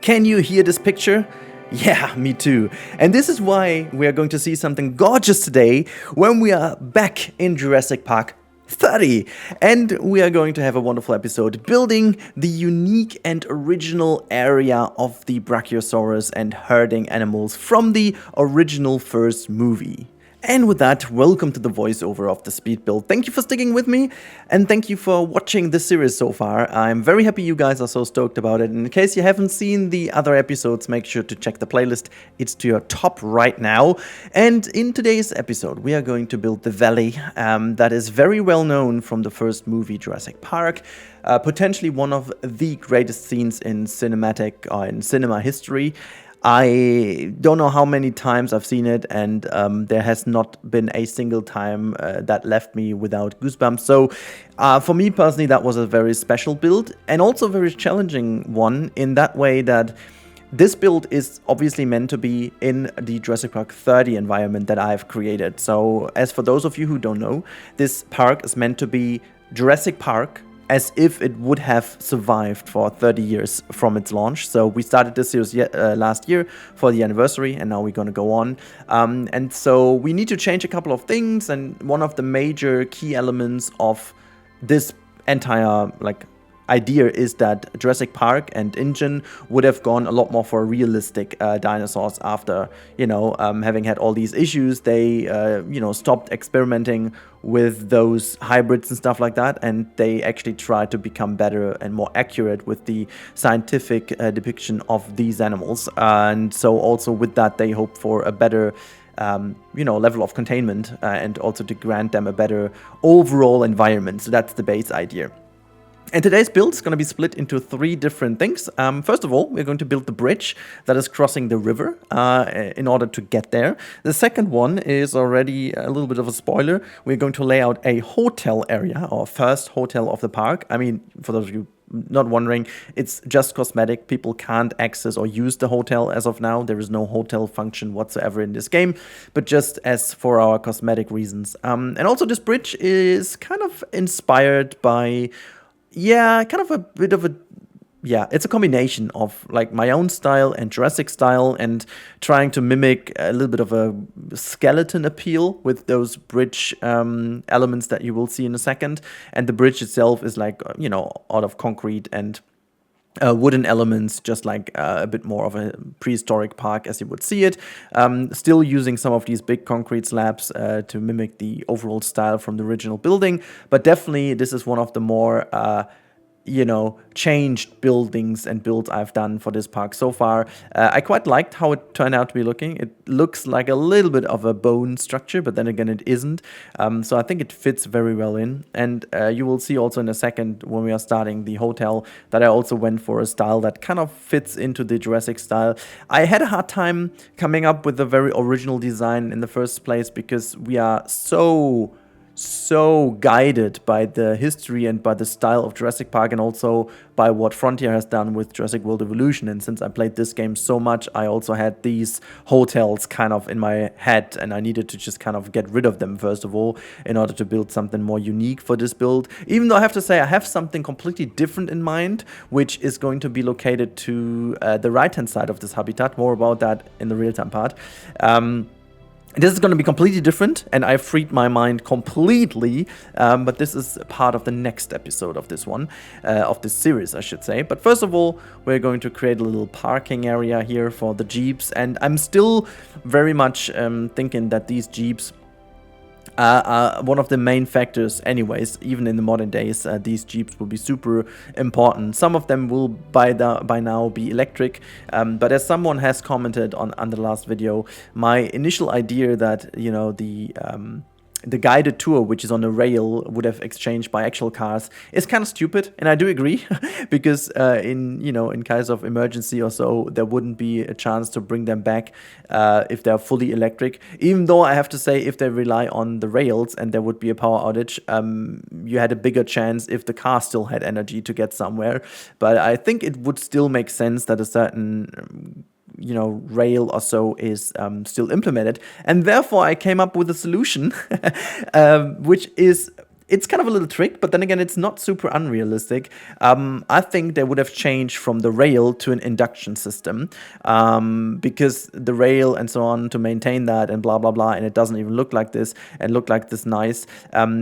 Can you hear this picture? Yeah, me too. And this is why we are going to see something gorgeous today when we are back in Jurassic Park 30. And we are going to have a wonderful episode building the unique and original area of the Brachiosaurus and herding animals from the original first movie. And with that, welcome to the voiceover of the speed build. Thank you for sticking with me, and thank you for watching this series so far. I'm very happy you guys are so stoked about it. And in case you haven't seen the other episodes, make sure to check the playlist. It's to your top right now. And in today's episode, we are going to build the valley that is very well known from the first movie, Jurassic Park. Potentially one of the greatest scenes in cinema history. I don't know how many times I've seen it, and there has not been a single time that left me without goosebumps. So for me personally, that was a very special build, and also a very challenging one in that way that this build is obviously meant to be in the Jurassic Park 30 environment that I've created. So as for those of you who don't know, this park is meant to be Jurassic Park as if it would have survived for 30 years from its launch. So we started this series last year for the anniversary, and now we're going to go on. And so we need to change a couple of things, and one of the major key elements of this entire idea is that Jurassic Park and Engine would have gone a lot more for realistic dinosaurs after, having had all these issues. They, stopped experimenting with those hybrids and stuff like that, and they actually tried to become better and more accurate with the scientific depiction of these animals. And so also with that, they hope for a better level of containment and also to grant them a better overall environment. So that's the base idea. And today's build is going to be split into three different things. First of all, we're going to build the bridge that is crossing the river in order to get there. The second one is already a little bit of a spoiler. We're going to lay out a hotel area, our first hotel of the park. I mean, for those of you not wondering, it's just cosmetic. People can't access or use the hotel as of now. There is no hotel function whatsoever in this game, but just as for our cosmetic reasons. And also this bridge is kind of inspired by... it's a combination of my own style and Jurassic style, and trying to mimic a little bit of a skeleton appeal with those bridge elements that you will see in a second. And the bridge itself is out of concrete and wooden elements, just a bit more of a prehistoric park as you would see it. Still using some of these big concrete slabs to mimic the overall style from the original building. But definitely this is one of the more changed buildings and builds I've done for this park so far. I quite liked how it turned out to be looking. It looks like a little bit of a bone structure, but then again it isn't. So I think it fits very well in. And you will see also in a second when we are starting the hotel that I also went for a style that kind of fits into the Jurassic style. I had a hard time coming up with a very original design in the first place because we are so guided by the history and by the style of Jurassic Park, and also by what Frontier has done with Jurassic World Evolution. And since I played this game so much, I also had these hotels kind of in my head, and I needed to just kind of get rid of them first of all in order to build something more unique for this build. Even though I have to say I have something completely different in mind, which is going to be located to the right-hand side of this habitat. More about that in the real-time part. This is going to be completely different, and I freed my mind completely, but this is part of the next episode of this one, of this series, I should say. But first of all, we're going to create a little parking area here for the Jeeps, and I'm still very much thinking that these Jeeps are one of the main factors anyways. Even in the modern days, these Jeeps will be super important. Some of them will by now be electric, but as someone has commented on the last video, my initial idea that the guided tour, which is on a rail, would have exchanged by actual cars, is kind of stupid, and I do agree, because in case of emergency or so, there wouldn't be a chance to bring them back if they're fully electric. Even though I have to say, if they rely on the rails and there would be a power outage, you had a bigger chance if the car still had energy to get somewhere. But I think it would still make sense that a certain rail or so is still implemented. And therefore I came up with a solution, which is it's kind of a little trick, but then again, it's not super unrealistic. I think they would have changed from the rail to an induction system, because the rail and so on, to maintain that and blah, blah, blah, and it doesn't even look like this and look like this nice.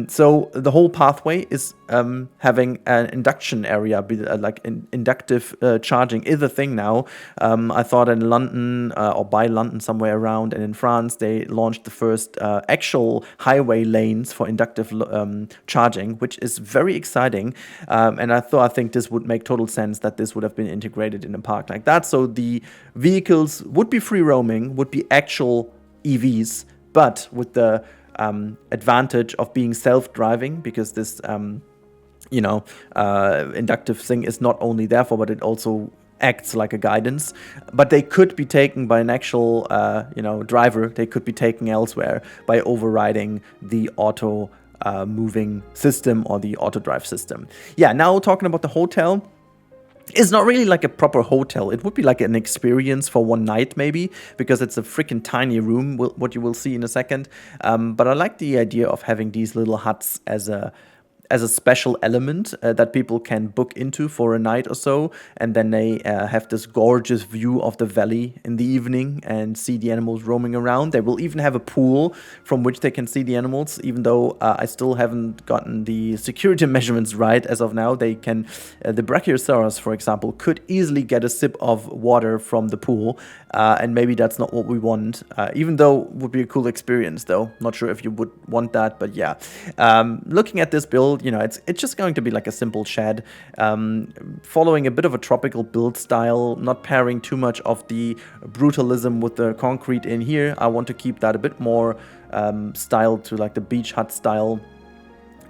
So the whole pathway is having an induction area, like inductive charging is a thing now. I thought in London, or by London somewhere around, and in France, they launched the first actual highway lanes for inductive charging, which is very exciting. And I think this would make total sense that this would have been integrated in a park like that. So the vehicles would be free roaming, would be actual EVs, but with the advantage of being self-driving, because this inductive thing is not only therefore, but it also acts like a guidance. But they could be taken by an actual driver. They could be taken elsewhere by overriding the auto moving system or the auto drive system. Yeah, now talking about the hotel. It's not really like a proper hotel. It would be like an experience for one night maybe, because it's a freaking tiny room, what you will see in a second. But I like the idea of having these little huts as a special element that people can book into for a night or so, and then they have this gorgeous view of the valley in the evening and see the animals roaming around. They will even have a pool from which they can see the animals, even though I still haven't gotten the security measurements right as of now. They can, the Brachiosaurus, for example, could easily get a sip of water from the pool, and maybe that's not what we want, even though it would be a cool experience though. Not sure if you would want that, but yeah. Looking at this build, it's just going to be like a simple shed, following a bit of a tropical build style, not pairing too much of the brutalism with the concrete in here. I want to keep that a bit more styled to like the beach hut style.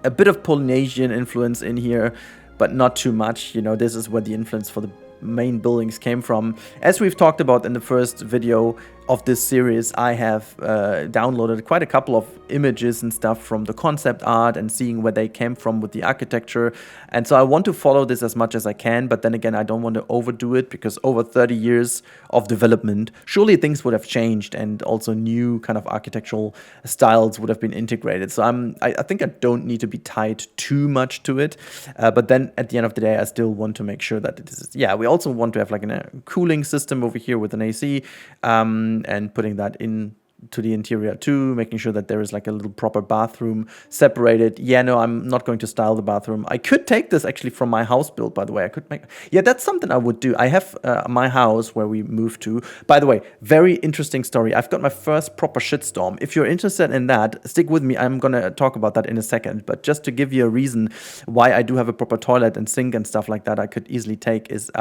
A bit of Polynesian influence in here, but not too much. This is where the influence for the main buildings came from. As we've talked about in the first video of this series, I have downloaded quite a couple of images and stuff from the concept art and seeing where they came from with the architecture. And so I want to follow this as much as I can, but then again, I don't want to overdo it, because over 30 years of development, surely things would have changed and also new kind of architectural styles would have been integrated. So I think I don't need to be tied too much to it. But then at the end of the day, I still want to make sure that it is, we also want to have like a cooling system over here with an AC, and putting that in to the interior too, making sure that there is like a little proper bathroom separated. No, I'm not going to style the bathroom. I could take this actually from my house build, by the way. I could make, that's something I would do. I have my house where we moved to. By the way, very interesting story. I've got my first proper shitstorm. If you're interested in that, stick with me. I'm gonna talk about that in a second. But just to give you a reason why I do have a proper toilet and sink and stuff like that I could easily take is,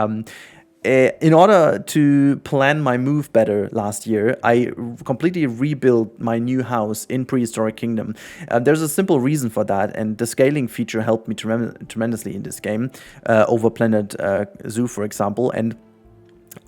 in order to plan my move better last year, I completely rebuilt my new house in Prehistoric Kingdom. There's a simple reason for that, and the scaling feature helped me tremendously in this game, over Planet Zoo, for example. And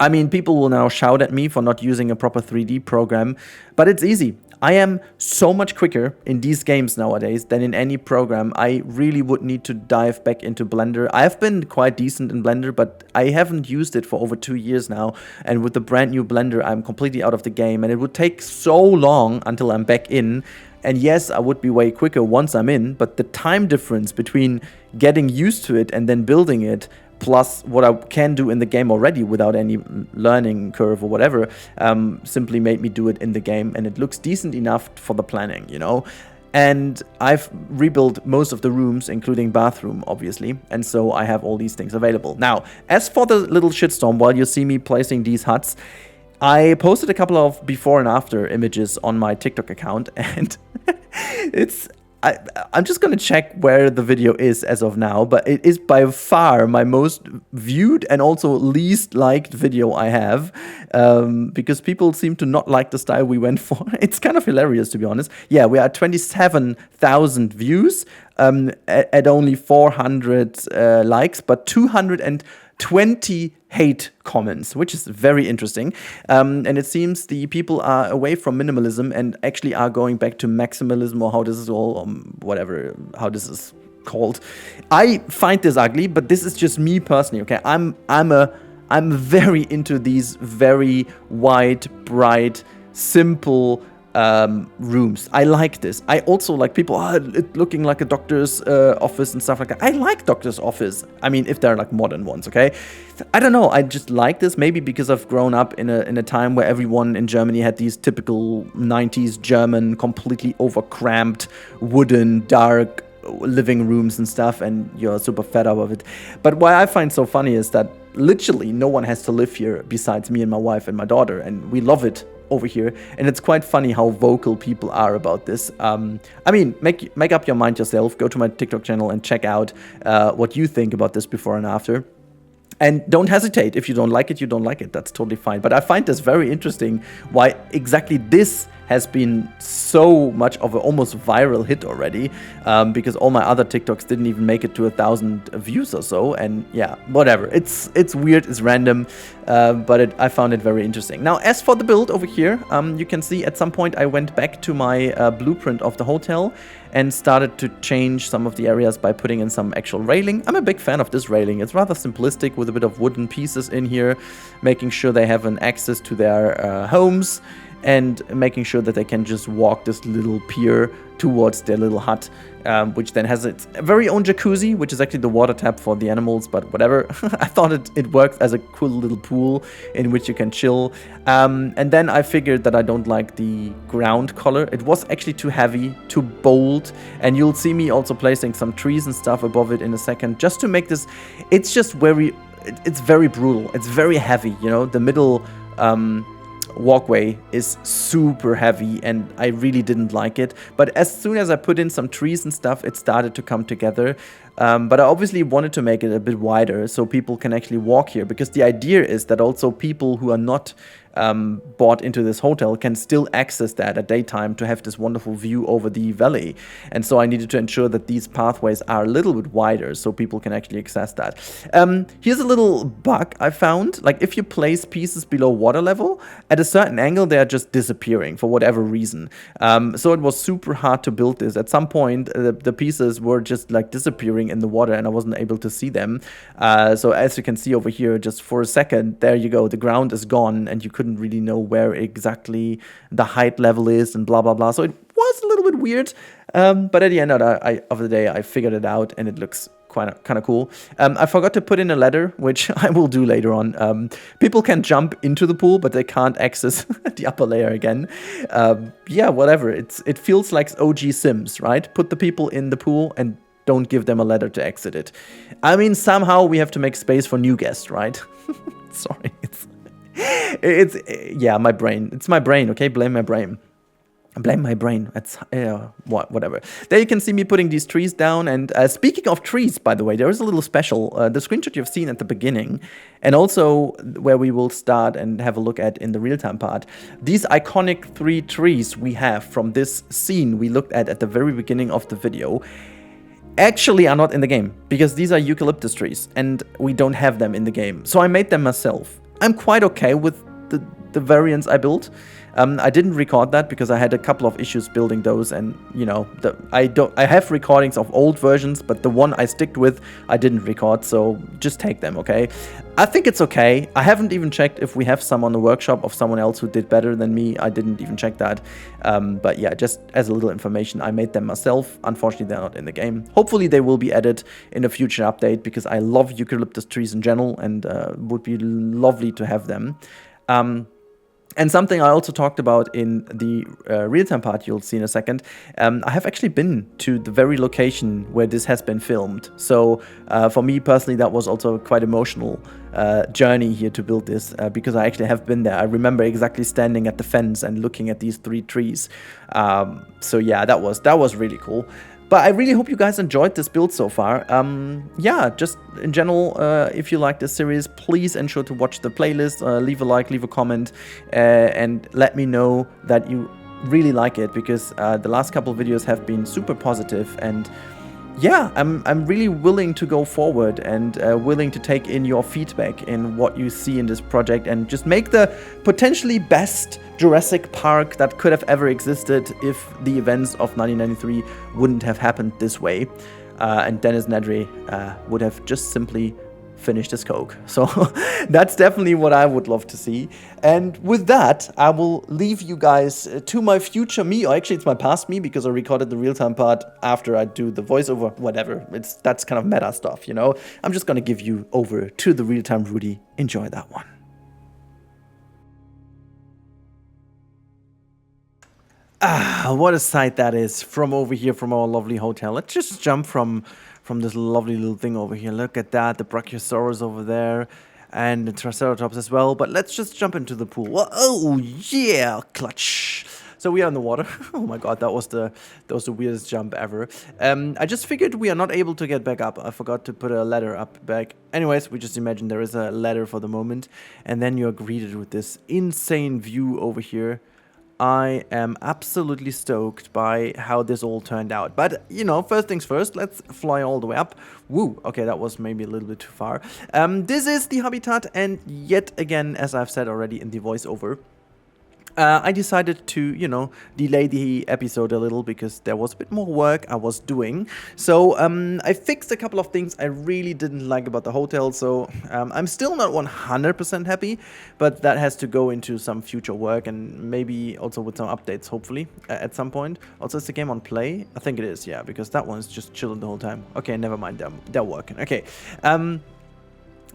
I mean, people will now shout at me for not using a proper 3D program, but it's easy. I am so much quicker in these games nowadays than in any program. I really would need to dive back into Blender. I've been quite decent in Blender, but I haven't used it for over 2 years now. And with the brand new Blender, I'm completely out of the game. And it would take so long until I'm back in. And yes, I would be way quicker once I'm in, but the time difference between getting used to it and then building it, plus what I can do in the game already without any learning curve or whatever, simply made me do it in the game, and it looks decent enough for the planning, And I've rebuilt most of the rooms, including bathroom, obviously, and so I have all these things available. Now, as for the little shitstorm, while you see me placing these huts, I posted a couple of before and after images on my TikTok account, and I'm just going to check where the video is as of now, but it is by far my most viewed and also least liked video I have, because people seem to not like the style we went for. It's kind of hilarious, to be honest. Yeah, we are at 27,000 views, at only 400 likes, but 220 hate comments, which is very interesting. And it seems the people are away from minimalism and actually are going back to maximalism, or how this is all, how this is called. I find this ugly, but this is just me personally, okay? I'm very into these very white, bright, simple, rooms. I like this. I also like people, it looking like a doctor's office and stuff like that. I like doctor's office. I mean, if they're like modern ones, okay? I don't know. I just like this. Maybe because I've grown up in a time where everyone in Germany had these typical 90s German, completely overcramped, wooden, dark living rooms and stuff, and you're super fed up of it. But what I find so funny is that literally no one has to live here besides me and my wife and my daughter, and we love it over here. And it's quite funny how vocal people are about this. I mean, make up your mind yourself. Go to my TikTok channel and check out what you think about this before and after. And don't hesitate. If you don't like it, you don't like it. That's totally fine. But I find this very interesting, why exactly this has been so much of an almost viral hit already, because all my other TikToks didn't even make it to 1,000 views or so. And yeah, whatever. It's weird, it's random, but I found it very interesting. Now, as for the build over here, you can see at some point I went back to my blueprint of the hotel and started to change some of the areas by putting in some actual railing. I'm a big fan of this railing. It's rather simplistic with a bit of wooden pieces in here, making sure they have an access to their homes and making sure that they can just walk this little pier towards their little hut, which then has its very own jacuzzi, which is actually the water tap for the animals, but whatever. I thought it works as a cool little pool in which you can chill. And then I figured that I don't like the ground color. It was actually too heavy, too bold, and you'll see me also placing some trees and stuff above it in a second, just to make this, it's just it's very brutal. It's very heavy, you know, the middle walkway is super heavy and I really didn't like it. But as soon as I put in some trees and stuff, it started to come together. But I obviously wanted to make it a bit wider so people can actually walk here, because the idea is that also people who are not bought into this hotel can still access that at daytime to have this wonderful view over the valley. And so I needed to ensure that these pathways are a little bit wider so people can actually access that. Here's a little bug I found. Like, if you place pieces below water level, at a certain angle they are just disappearing for whatever reason. So it was super hard to build this. At some point the pieces were just like disappearing in the water and I wasn't able to see them. So as you can see over here, just for a second, there you go, the ground is gone and you couldn't really know where exactly the height level is and blah blah blah. So it was a little bit weird, but at the end of the day I figured it out and it looks kind of cool. I forgot to put in a ladder, which I will do later on. People can jump into the pool, but they can't access the upper layer again. Yeah, whatever. It feels like OG Sims, right? Put the people in the pool and don't give them a ladder to exit it. I mean, somehow we have to make space for new guests, right? Sorry, it's yeah, my brain. It's my brain, okay? Blame my brain. Blame my brain. It's whatever. There you can see me putting these trees down. And speaking of trees, by the way, there is a little special. The screenshot you've seen at the beginning, and also where we will start and have a look at in the real-time part. These iconic 3 trees we have from this scene we looked at the very beginning of the video actually are not in the game, because these are eucalyptus trees and we don't have them in the game. So I made them myself. I'm quite okay with the variants I built. I didn't record that because I had a couple of issues building those, and you know, I have recordings of old versions, but the one I sticked with I didn't record, so just take them, okay? I think it's okay. I haven't even checked if we have some on the workshop of someone else who did better than me. I didn't even check that. But yeah, just as a little information, I made them myself. Unfortunately, they're not in the game. Hopefully they will be added in a future update, because I love eucalyptus trees in general and would be lovely to have them. And something I also talked about in the real-time part you'll see in a second, I have actually been to the very location where this has been filmed. So for me personally, that was also a quite emotional journey here to build this, because I actually have been there. I remember exactly standing at the fence and looking at these 3 trees. So yeah, that was really cool. But I really hope you guys enjoyed this build so far. Yeah, just in general, if you like this series, please ensure to watch the playlist, leave a like, leave a comment, and let me know that you really like it, because the last couple of videos have been super positive, and yeah, I'm really willing to go forward and willing to take in your feedback in what you see in this project and just make the potentially best Jurassic Park that could have ever existed if the events of 1993 wouldn't have happened this way. And Dennis Nedry would have just simply finish this Coke. So that's definitely what I would love to see. And with that, I will leave you guys to my future me, or actually it's my past me, because I recorded the real-time part after I do the voiceover, whatever. That's kind of meta stuff, you know. I'm just gonna give you over to the real-time Rudy. Enjoy that one. Ah, what a sight that is from over here, from our lovely hotel. Let's just jump from this lovely little thing over here. Look at that, the Brachiosaurus over there, and the Triceratops as well. But let's just jump into the pool. Oh yeah, clutch. So we are in the water. Oh my god, that was the weirdest jump ever. I just figured we are not able to get back up. I forgot to put a ladder up back. Anyways, we just imagine there is a ladder for the moment, and then you're greeted with this insane view over here. I am absolutely stoked by how this all turned out. But, you know, first things first, let's fly all the way up. Woo, okay, that was maybe a little bit too far. This is the habitat, and yet again, as I've said already in the voiceover, I decided to, you know, delay the episode a little because there was a bit more work I was doing. So I fixed a couple of things I really didn't like about the hotel. So I'm still not 100% happy, but that has to go into some future work and maybe also with some updates, hopefully, at some point. Also, is the game on play? I think it is, yeah, because that one's just chilling the whole time. Okay, never mind, they're working. Okay.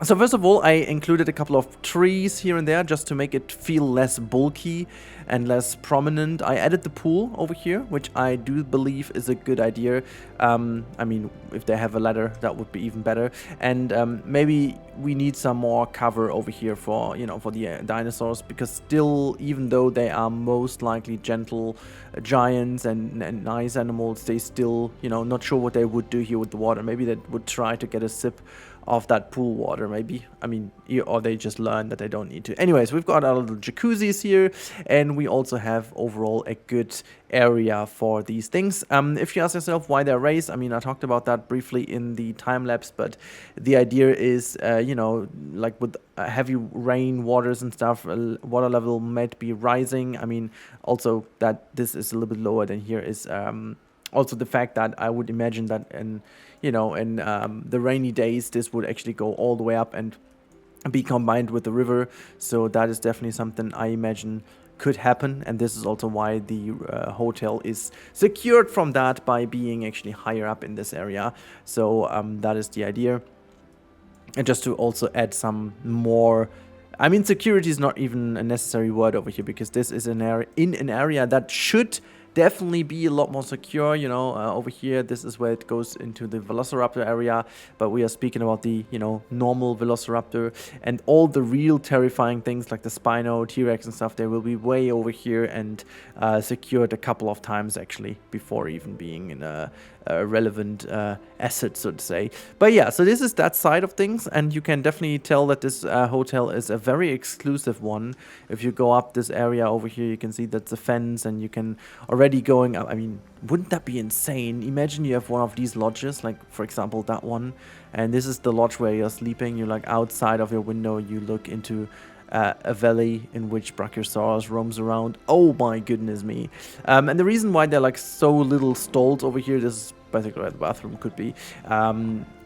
So first of all, I included a couple of trees here and there just to make it feel less bulky and less prominent. I added the pool over here, which I do believe is a good idea. I mean, if they have a ladder, that would be even better. And maybe we need some more cover over here for, you know, for the dinosaurs, because still, even though they are most likely gentle giants and nice animals, they still, you know, not sure what they would do here with the water. Maybe they would try to get a sip of that pool water, maybe. I mean, or they just learn that they don't need to. Anyways, we've got our little jacuzzis here, and we also have overall a good area for these things. If you ask yourself why they're raised, I mean, I talked about that briefly in the time lapse, but the idea is, you know, like with heavy rain waters and stuff, water level might be rising. I mean, also that this is a little bit lower than here is also the fact that I would imagine that in the rainy days, this would actually go all the way up and be combined with the river. So that is definitely something I imagine could happen. And this is also why the hotel is secured from that by being actually higher up in this area. So that is the idea. And just to also add some more, I mean, security is not even a necessary word over here, because this is an area that should definitely be a lot more secure, you know. Over here, this is where it goes into the Velociraptor area, but we are speaking about the, you know, normal Velociraptor, and all the real terrifying things like the Spino, T-Rex and stuff, they will be way over here and secured a couple of times actually before even being in a relevant asset, so to say. But yeah, so this is that side of things, and you can definitely tell that this hotel is a very exclusive one. If you go up this area over here, you can see that's a fence, and you can already going up. I mean, wouldn't that be insane? Imagine you have one of these lodges, like for example that one, and this is the lodge where you're sleeping. You're like outside of your window, you look into a valley in which Brachiosaurus roams around. Oh my goodness me. And the reason why there are like so little stalls over here, this is basically where the bathroom could be,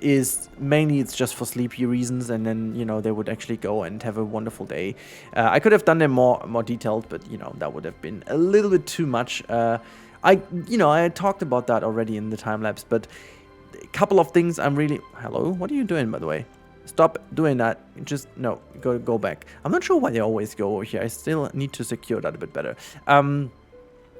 is mainly it's just for sleepy reasons, and then, you know, they would actually go and have a wonderful day. I could have done them more detailed, but, you know, that would have been a little bit too much. I talked about that already in the time lapse, but a couple of things I'm really... Hello? What are you doing, by the way? Stop doing that. Just, no, go back. I'm not sure why they always go over here. I still need to secure that a bit better.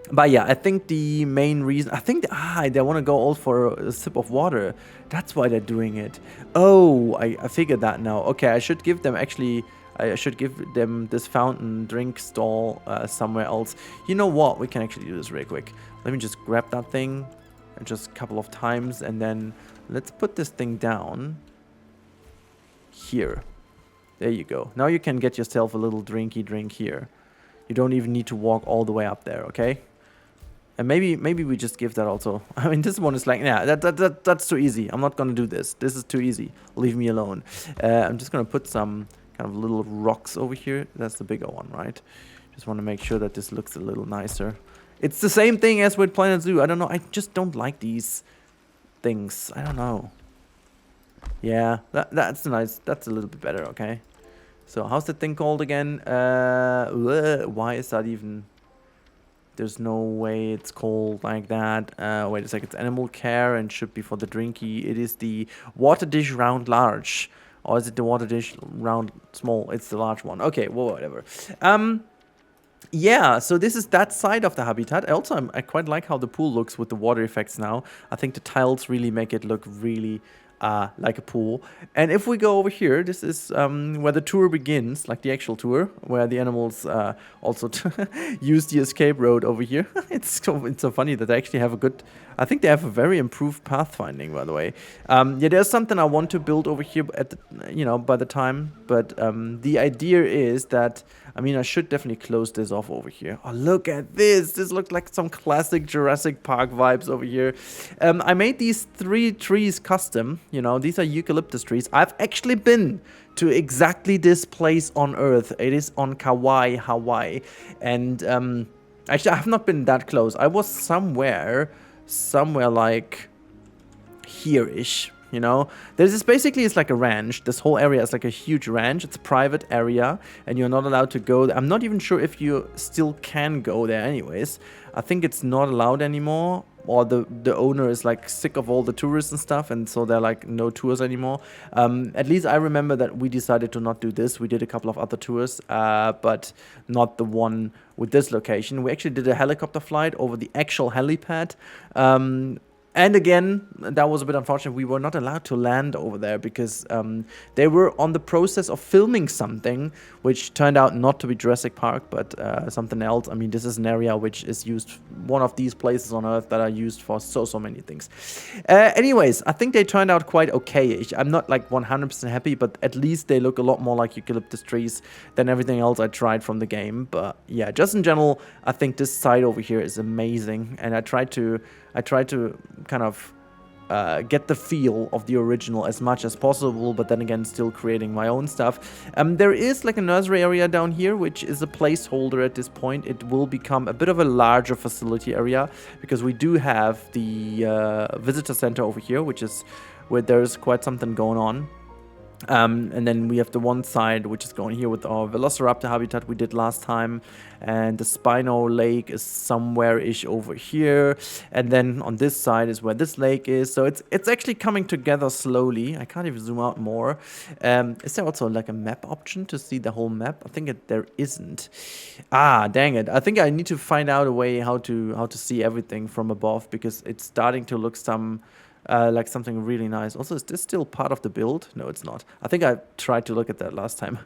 But yeah, I think the main reason... I think they want to go all for a sip of water. That's why they're doing it. Oh, I figured that now. Okay, I should give them actually... I should give them this fountain drink stall somewhere else. You know what? We can actually do this really quick. Let me just grab that thing just a couple of times, and then let's put this thing down here. There you go. Now you can get yourself a little drinky drink here. You don't even need to walk all the way up there, okay? And maybe we just give that also. I mean, this one is like, yeah, that's too easy. I'm not gonna do this. This is too easy. Leave me alone. I'm just gonna put some kind of little rocks over here. That's the bigger one, right? Just want to make sure that this looks a little nicer. It's the same thing as with Planet Zoo. I don't know. I just don't like these things. I don't know. Yeah, that's nice. That's a little bit better, okay. So how's that thing called again? Why is that even... There's no way it's called like that. Wait a second. It's animal care and should be for the drinky. It is the water dish round large. Or is it the water dish round small? It's the large one. Okay, well, whatever. Yeah, so this is that side of the habitat. Also, I quite like how the pool looks with the water effects now. I think the tiles really make it look really like a pool. And if we go over here, this is where the tour begins, like the actual tour, where the animals also use the escape road over here. It's so funny that they actually have a good... I think they have a very improved pathfinding, by the way. Yeah, there's something I want to build over here at the, by the time. But the idea is that... I mean, I should definitely close this off over here. Oh, look at this. This looks like some classic Jurassic Park vibes over here. I made these 3 trees custom. These are eucalyptus trees. I've actually been to exactly this place on Earth. It is on Kauai, Hawaii. And actually, I have not been that close. I was somewhere like here-ish. There's basically, it's like a ranch. This whole area is like a huge ranch. It's a private area and you're not allowed to go there. I'm not even sure if you still can go there anyways. I think it's not allowed anymore, or the owner is like sick of all the tourists and stuff, and so they're like no tours anymore. At least I remember that we decided to not do this. We did a couple of other tours, but not the one with this location. We actually did a helicopter flight over the actual helipad. And again, that was a bit unfortunate. We were not allowed to land over there because they were on the process of filming something, which turned out not to be Jurassic Park, but something else. I mean, this is an area which is used, one of these places on Earth that are used for so many things. Anyways, I think they turned out quite okay-ish. I'm not like 100% happy, but at least they look a lot more like eucalyptus trees than everything else I tried from the game. But yeah, just in general, I think this side over here is amazing, and I tried to kind of get the feel of the original as much as possible, but then again still creating my own stuff. There is like a nursery area down here, which is a placeholder at this point. It will become a bit of a larger facility area because we do have the visitor center over here, which is where there's quite something going on. And then we have the one side which is going here with our Velociraptor habitat we did last time, and the Spino Lake is somewhere-ish over here, and then on this side is where this lake is. So it's actually coming together slowly. I can't even zoom out more. Is there also like a map option to see the whole map? I think there isn't. Ah, dang it. I think I need to find out a way how to see everything from above, because it's starting to look like something really nice. Also, is this still part of the build? No, it's not. I think I tried to look at that last time.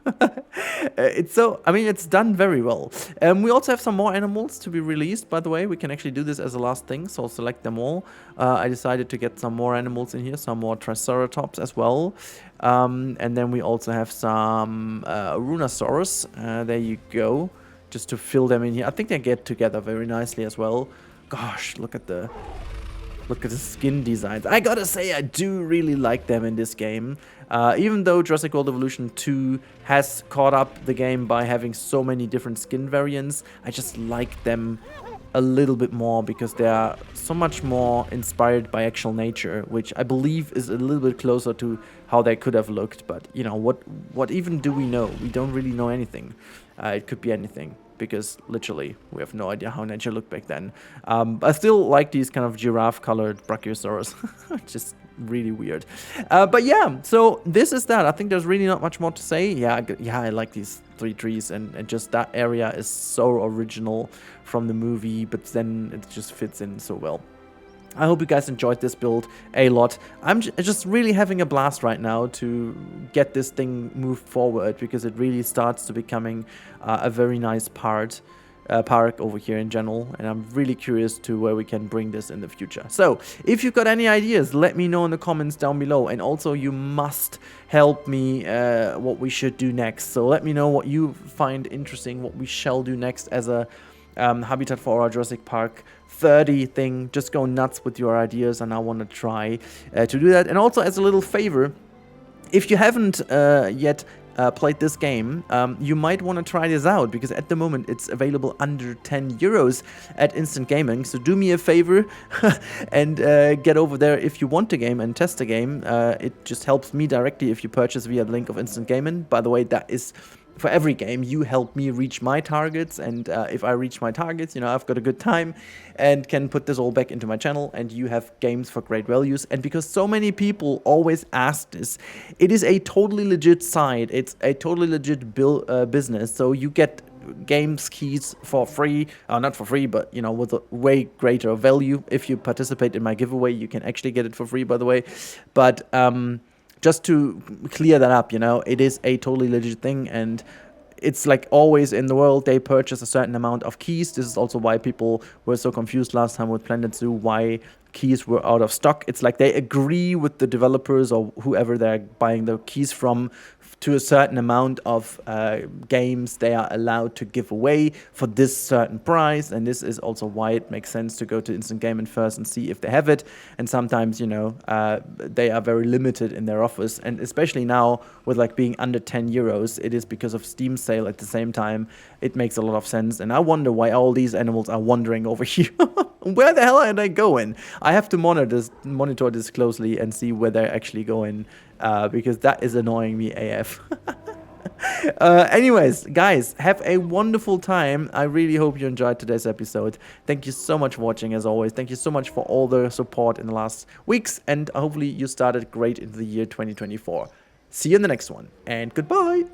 It's done very well. We also have some more animals to be released, by the way. We can actually do this as a last thing, so I'll select them all. I decided to get some more animals in here, some more Triceratops as well. And then we also have some Runosaurus. There you go. Just to fill them in here. I think they get together very nicely as well. Gosh, look at the skin designs. I gotta say, I do really like them in this game. Even though Jurassic World Evolution 2 has caught up the game by having so many different skin variants, I just like them a little bit more because they are so much more inspired by actual nature, which I believe is a little bit closer to how they could have looked. But, what even do we know? We don't really know anything. It could be anything, because literally we have no idea how nature looked back then. I still like these kind of giraffe-colored Brachiosaurus. Just really weird. But yeah, so this is that. I think there's really not much more to say. Yeah, I like these 3 trees, and just that area is so original from the movie, but then it just fits in so well. I hope you guys enjoyed this build a lot. I'm just really having a blast right now to get this thing moved forward, because it really starts to becoming a very nice park over here in general, and I'm really curious to where we can bring this in the future. So if you've got any ideas, let me know in the comments down below, and also you must help me what we should do next. So let me know what you find interesting, what we shall do next as a habitat for our Jurassic Park 30 thing. Just go nuts with your ideas, and I want to try to do that. And also, as a little favor, if you haven't yet played this game, you might want to try this out, because at the moment it's available under 10 euros at Instant Gaming. So do me a favor and get over there if you want the game and test the game. It just helps me directly if you purchase via the link of Instant Gaming. By the way, that is for every game. You help me reach my targets, and if I reach my targets, you know, I've got a good time and can put this all back into my channel, and you have games for great values. And because so many people always ask this, it is a totally legit site. It's a totally legit business. So you get games keys for free, not for free, but you know, with a way greater value. If you participate in my giveaway, you can actually get it for free, by the way. But just to clear that up, you know, it is a totally legit thing, and it's like always in the world, they purchase a certain amount of keys. This is also why people were so confused last time with Planet Zoo, why keys were out of stock. It's like they agree with the developers or whoever they're buying the keys from to a certain amount of games they are allowed to give away for this certain price. And this is also why it makes sense to go to Instant Gaming first and see if they have it. And sometimes, you know, they are very limited in their offers. And especially now with like being under 10 euros, it is because of Steam sale at the same time. It makes a lot of sense. And I wonder why all these animals are wandering over here. Where the hell are they going? I have to monitor this closely and see where they're actually going, because that is annoying me AF. Anyways, guys, have a wonderful time. I really hope you enjoyed today's episode. Thank you so much for watching, as always. Thank you so much for all the support in the last weeks, and hopefully you started great into the year 2024. See you in the next one, and goodbye.